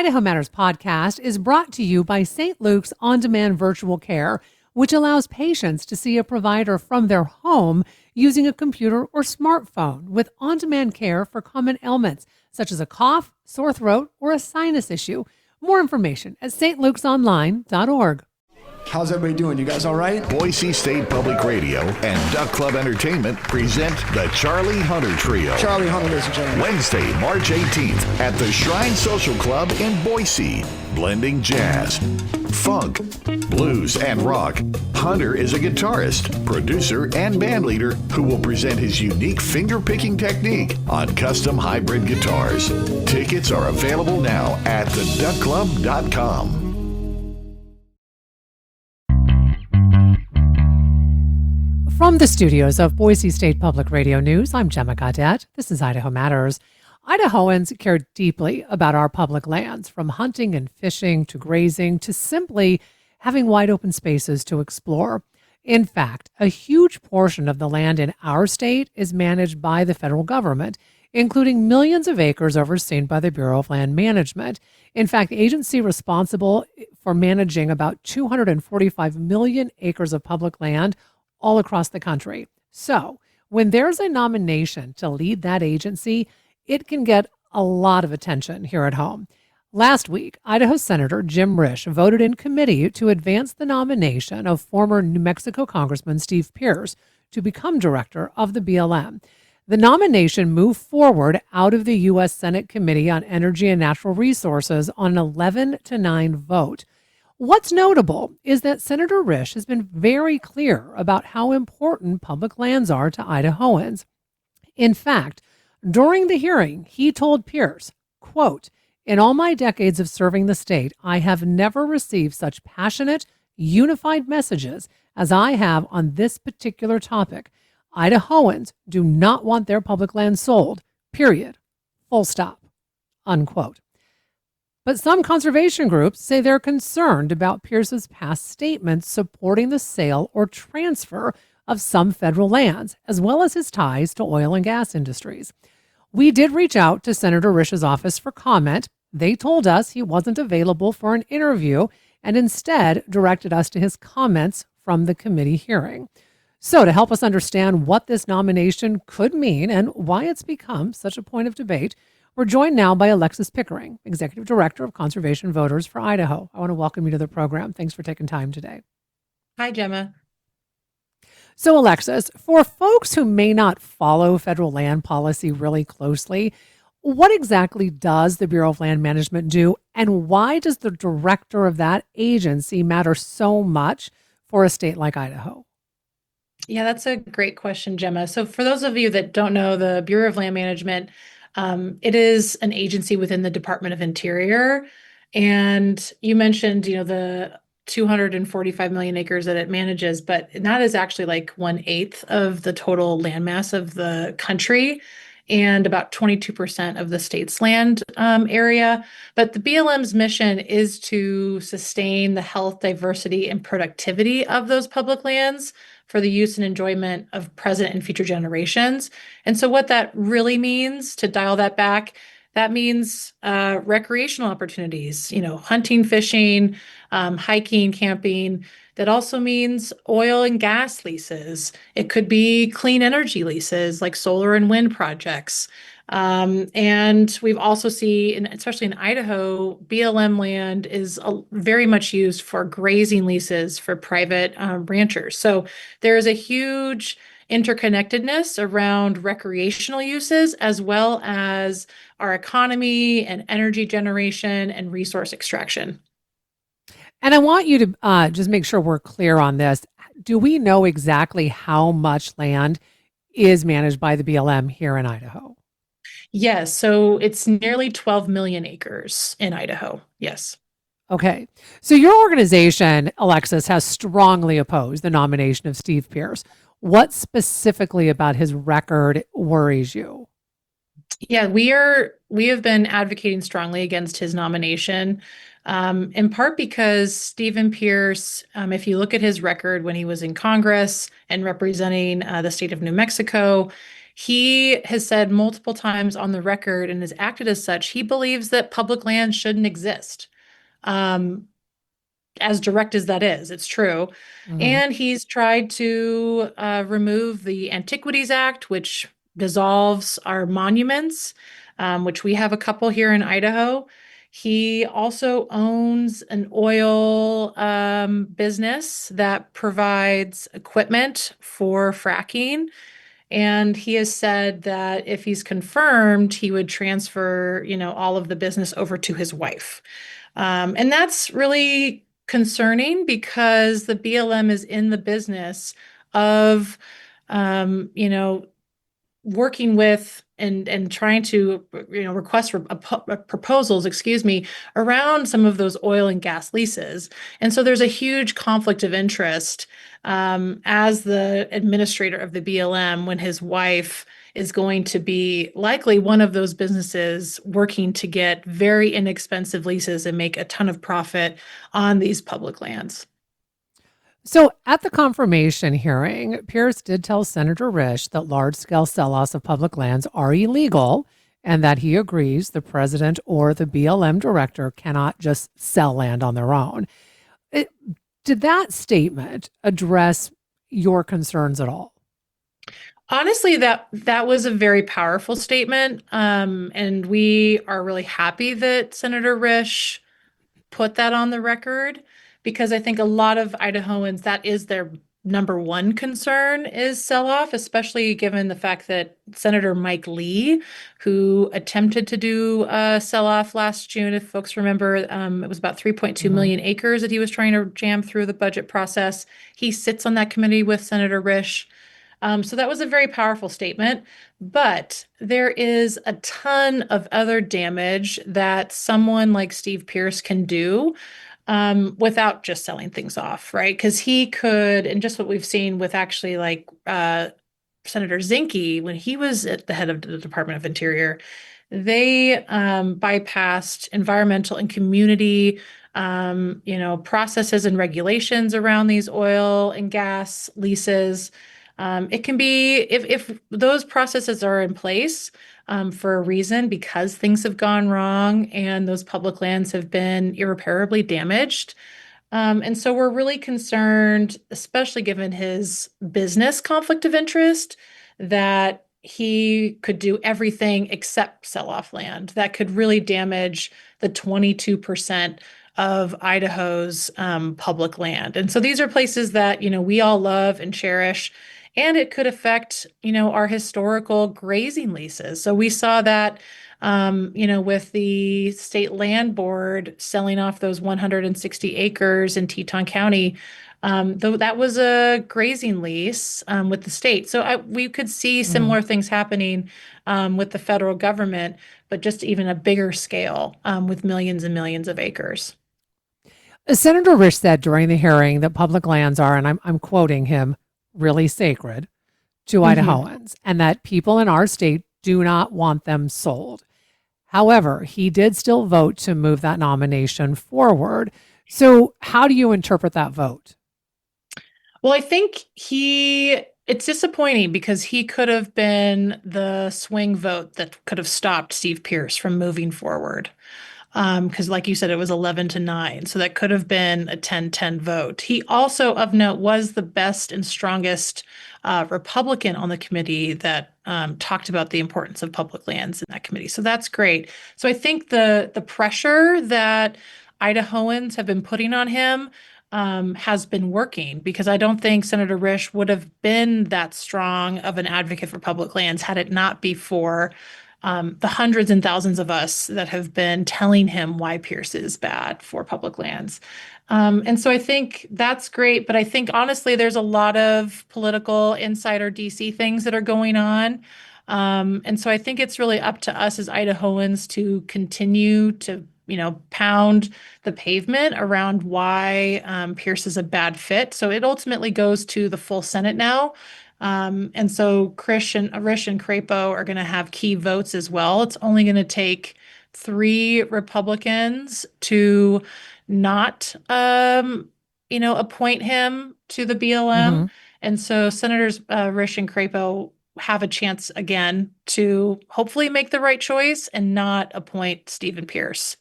Idaho Matters podcast is brought to you by St. Luke's On-Demand Virtual Care, which allows patients to see a provider from their home using a computer or smartphone with on-demand care for common ailments, such as a cough, sore throat, or a sinus issue. More information at stlukesonline.org. How's everybody doing? You guys all right? Boise State Public Radio and Duck Club Entertainment present the Charlie Hunter Trio. Charlie Hunter, ladies and gentlemen. Wednesday, March 18th at the Shrine Social Club in Boise. Blending jazz, funk, blues, and rock. Hunter is a guitarist, producer, and bandleader who will present his unique finger-picking technique on custom hybrid guitars. Tickets are available now at theduckclub.com. From the studios of Boise State Public Radio News, I'm Gemma Gaudette. This is Idaho Matters. Idahoans care deeply about our public lands, from hunting and fishing to grazing to simply having wide open spaces to explore. In fact, a huge portion of the land in our state is managed by the federal government, including millions of acres overseen by the Bureau of Land Management. In fact, the agency responsible for managing about 245 million acres of public land all across the country. So when there's a nomination to lead that agency, it can get a lot of attention here at home. Last week, Idaho Senator Jim Risch voted in committee to advance the nomination of former New Mexico Congressman Steve Pearce to become director of the BLM. The nomination moved forward out of the U.S. Senate Committee on Energy and Natural Resources on an 11-9 vote. What's notable is that Senator Risch has been very clear about how important public lands are to Idahoans. In fact, during the hearing, he told Pearce, quote, "In all my decades of serving the state, I have never received such passionate, unified messages as I have on this particular topic. Idahoans do not want their public land sold, period. Full stop," unquote. But some conservation groups say they're concerned about Pearce's past statements supporting the sale or transfer of some federal lands, as well as his ties to oil and gas industries. We did reach out to Senator Risch's office for comment. They told us he wasn't available for an interview and instead directed us to his comments from the committee hearing. So to help us understand what this nomination could mean and why it's become such a point of debate, we're joined now by Alexis Pickering, Executive Director of Conservation Voters for Idaho. I want to welcome you to the program. Thanks for taking time today. Hi, Gemma. So, Alexis, for folks who may not follow federal land policy really closely, what exactly does the Bureau of Land Management do, and why does the director of that agency matter so much for a state like Idaho? Yeah, that's a great question, Gemma. So for those of you that don't know, the Bureau of Land Management, it is an agency within the Department of Interior. And you mentioned, the 245 million acres that it manages, but that is actually like 1/8 of the total landmass of the country and about 22% of the state's land area. But the BLM's mission is to sustain the health, diversity, and productivity of those public lands for the use and enjoyment of present and future generations. And so what that really means, to dial that back, that means recreational opportunities, hunting, fishing, hiking, camping. That also means oil and gas leases. It could be clean energy leases like solar and wind projects. And we've also seen, especially in Idaho, BLM land is very much used for grazing leases for private ranchers. So there is a huge interconnectedness around recreational uses, as well as our economy and energy generation and resource extraction. And I want you to just make sure we're clear on this. Do we know exactly how much land is managed by the BLM here in Idaho? Yes. So it's nearly 12 million acres in Idaho. Yes. Okay. So your organization, Alexis, has strongly opposed the nomination of Steve Pearce. What specifically about his record worries you? Yeah, we have been advocating strongly against his nomination, in part because Stephen Pearce, if you look at his record when he was in Congress and representing the state of New Mexico, He has said multiple times on the record and has acted as such, he believes that public land shouldn't exist. Um, as direct as that is, it's true. Mhm. And he's tried to remove the Antiquities Act, which dissolves our monuments, which we have a couple here in Idaho. He also owns an oil business that provides equipment for fracking. And he has said that if he's confirmed, he would transfer, all of the business over to his wife. And that's really concerning because the BLM is in the business of, you know, working with and trying to request proposals, excuse me, around some of those oil and gas leases. And so there's a huge conflict of interest as the administrator of the BLM when his wife is going to be likely one of those businesses working to get very inexpensive leases and make a ton of profit on these public lands. So at the confirmation hearing, Pearce did tell Senator Risch that large scale sell offs of public lands are illegal and that he agrees the president or the BLM director cannot just sell land on their own. It, did that statement address your concerns at all? Honestly, that was a very powerful statement, and we are really happy that Senator Risch put that on the record because I think a lot of Idahoans, that is their number one concern is sell-off, especially given the fact that Senator Mike Lee, who attempted to do a sell-off last June, if folks remember, it was about 3.2 Mhm. million acres that he was trying to jam through the budget process. He sits on that committee with Senator Risch. So that was a very powerful statement, but there is a ton of other damage that someone like Steve Pearce can do without just selling things off, right? Because he could, and just what we've seen with actually like Senator Zinke when he was at the head of the Department of Interior, they bypassed environmental and community processes and regulations around these oil and gas leases. It can be if those processes are in place for a reason because things have gone wrong and those public lands have been irreparably damaged. And so we're really concerned, especially given his business conflict of interest, that he could do everything except sell off land. That could really damage the 22% of Idaho's public land. And so these are places that, we all love and cherish. And it could affect, our historical grazing leases. So we saw that with the state land board selling off those 160 acres in Teton County, though that was a grazing lease with the state. So we could see Mhm. similar things happening with the federal government, but just even a bigger scale with millions and millions of acres. Senator Risch said during the hearing that public lands are, and I'm quoting him, really sacred to Mhm. Idahoans, and that people in our state do not want them sold. However, he did still vote to move that nomination forward. So, how do you interpret that vote? Well, I think it's disappointing because he could have been the swing vote that could have stopped Steve Pearce from moving forward. Because, like you said, it was 11-9. So that could have been a 10-10 vote. He also, of note, was the best and strongest Republican on the committee that talked about the importance of public lands in that committee. So that's great. So I think the pressure that Idahoans have been putting on him has been working because I don't think Senator Risch would have been that strong of an advocate for public lands had it not be for the hundreds and thousands of us that have been telling him why Pierce is bad for public lands. And so I think that's great. But I think honestly, there's a lot of political insider DC things that are going on. And so I think it's really up to us as Idahoans to continue to, pound the pavement around why Pierce is a bad fit. So it ultimately goes to the full Senate now. And so Risch and Crapo are going to have key votes as well. It's only going to take three Republicans to not, appoint him to the BLM. Hmm. And so Senators Risch and Crapo have a chance again to hopefully make the right choice and not appoint Steve Pearce.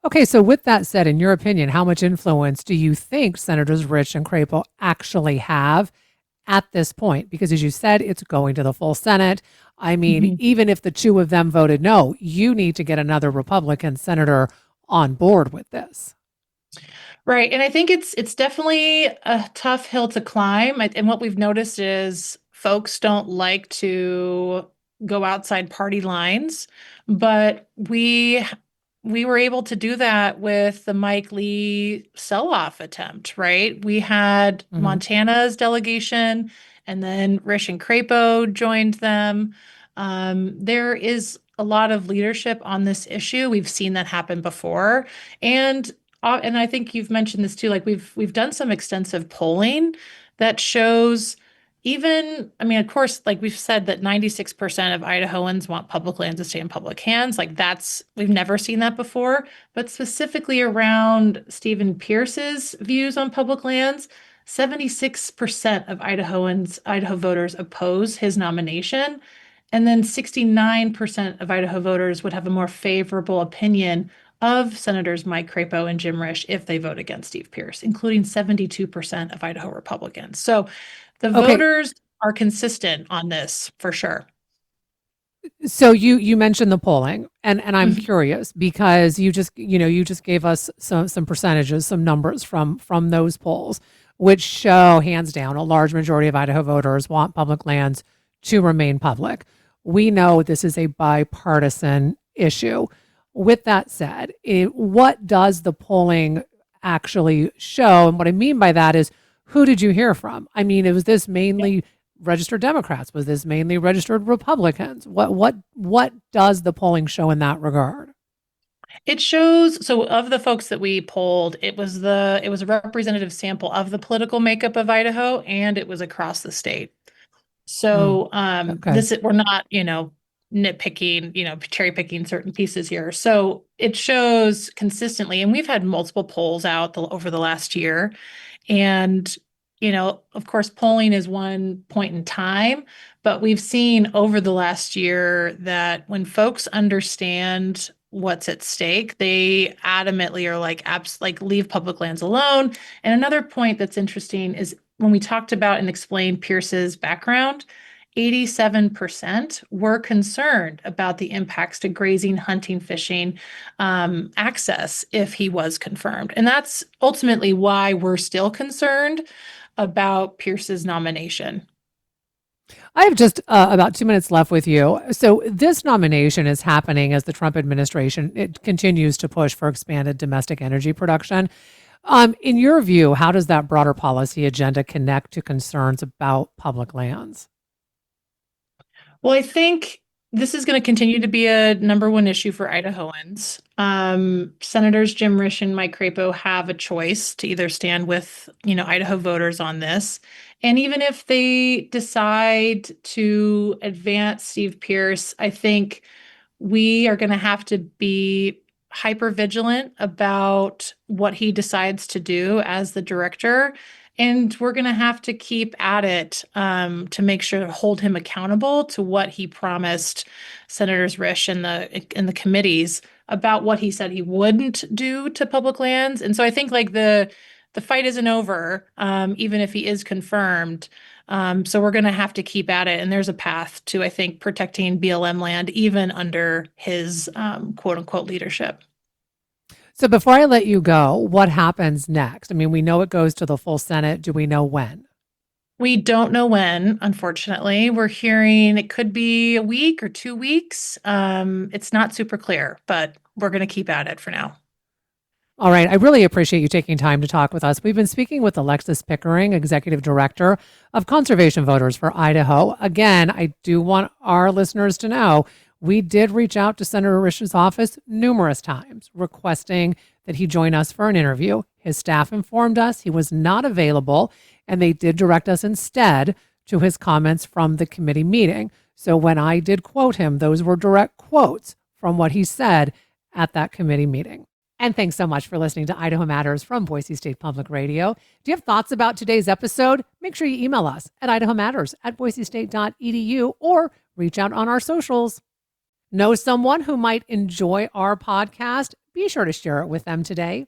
Okay, so with that said, in your opinion, how much influence do you think Senators Risch and Crapo actually have at this point? Because as you said, it's going to the full Senate. I mean, even if the two of them voted no, you need to get another Republican senator on board with this. Right. And I think it's definitely a tough hill to climb. And what we've noticed is folks don't like to go outside party lines, but we were able to do that with the Mike Lee sell-off attempt, right? We had Montana's delegation, and then Risch and Crapo joined them. There is a lot of leadership on this issue. We've seen that happen before, and I think you've mentioned this too. Like we've done some extensive polling that shows even, I mean, of course, like we've said that 96% of Idahoans want public lands to stay in public hands. Like we've never seen that before. But specifically around Stephen Pearce's views on public lands, 76% of Idaho voters oppose his nomination. And then 69% of Idaho voters would have a more favorable opinion of Senators Mike Crapo and Jim Risch if they vote against Steve Pearce, including 72% of Idaho Republicans. So the voters are consistent on this for sure. So you mentioned the polling, and I'm curious because you just gave us some percentages, some numbers from those polls, which show hands down a large majority of Idaho voters want public lands to remain public. We know this is a bipartisan issue. With that said, what does the polling actually show? And what I mean by that is, who did you hear from? I mean, was this mainly registered Democrats? Was this mainly registered Republicans? What does the polling show in that regard? It shows, so of the folks that we polled, it was a representative sample of the political makeup of Idaho, and it was across the state. So we're not, nitpicking, cherry picking certain pieces here. So it shows consistently, and we've had multiple polls out over the last year. And, of course, polling is one point in time, but we've seen over the last year that when folks understand what's at stake, they adamantly are like leave public lands alone. And another point that's interesting is when we talked about and explained Pearce's background, 87% were concerned about the impacts to grazing, hunting, fishing, access if he was confirmed. And that's ultimately why we're still concerned about Pearce's nomination. I have just about 2 minutes left with you. So this nomination is happening as the Trump administration it continues to push for expanded domestic energy production. In your view, how does that broader policy agenda connect to concerns about public lands? Well, I think this is going to continue to be a number one issue for Idahoans. Senators Jim Risch and Mike Crapo have a choice to either stand with, Idaho voters on this. And even if they decide to advance Steve Pearce, I think we are going to have to be hyper vigilant about what he decides to do as the director. And we're going to have to keep at it to make sure to hold him accountable to what he promised Senators Risch and the committees about what he said he wouldn't do to public lands. And so I think like the fight isn't over, even if he is confirmed. So we're going to have to keep at it. And there's a path to, I think, protecting BLM land, even under his quote unquote leadership. So before I let you go, what happens next? I mean, we know it goes to the full Senate. Do we know when? We don't know when, unfortunately. We're hearing it could be a week or 2 weeks. It's not super clear, but we're going to keep at it for now. All right. I really appreciate you taking time to talk with us. We've been speaking with Alexis Pickering, Executive Director of Conservation Voters for Idaho. Again, I do want our listeners to know we did reach out to Senator Risch's office numerous times requesting that he join us for an interview. His staff informed us he was not available, and they did direct us instead to his comments from the committee meeting. So when I did quote him, those were direct quotes from what he said at that committee meeting. And thanks so much for listening to Idaho Matters from Boise State Public Radio. Do you have thoughts about today's episode? Make sure you email us at idahomatters@boisestate.edu or reach out on our socials. Know someone who might enjoy our podcast? Be sure to share it with them today.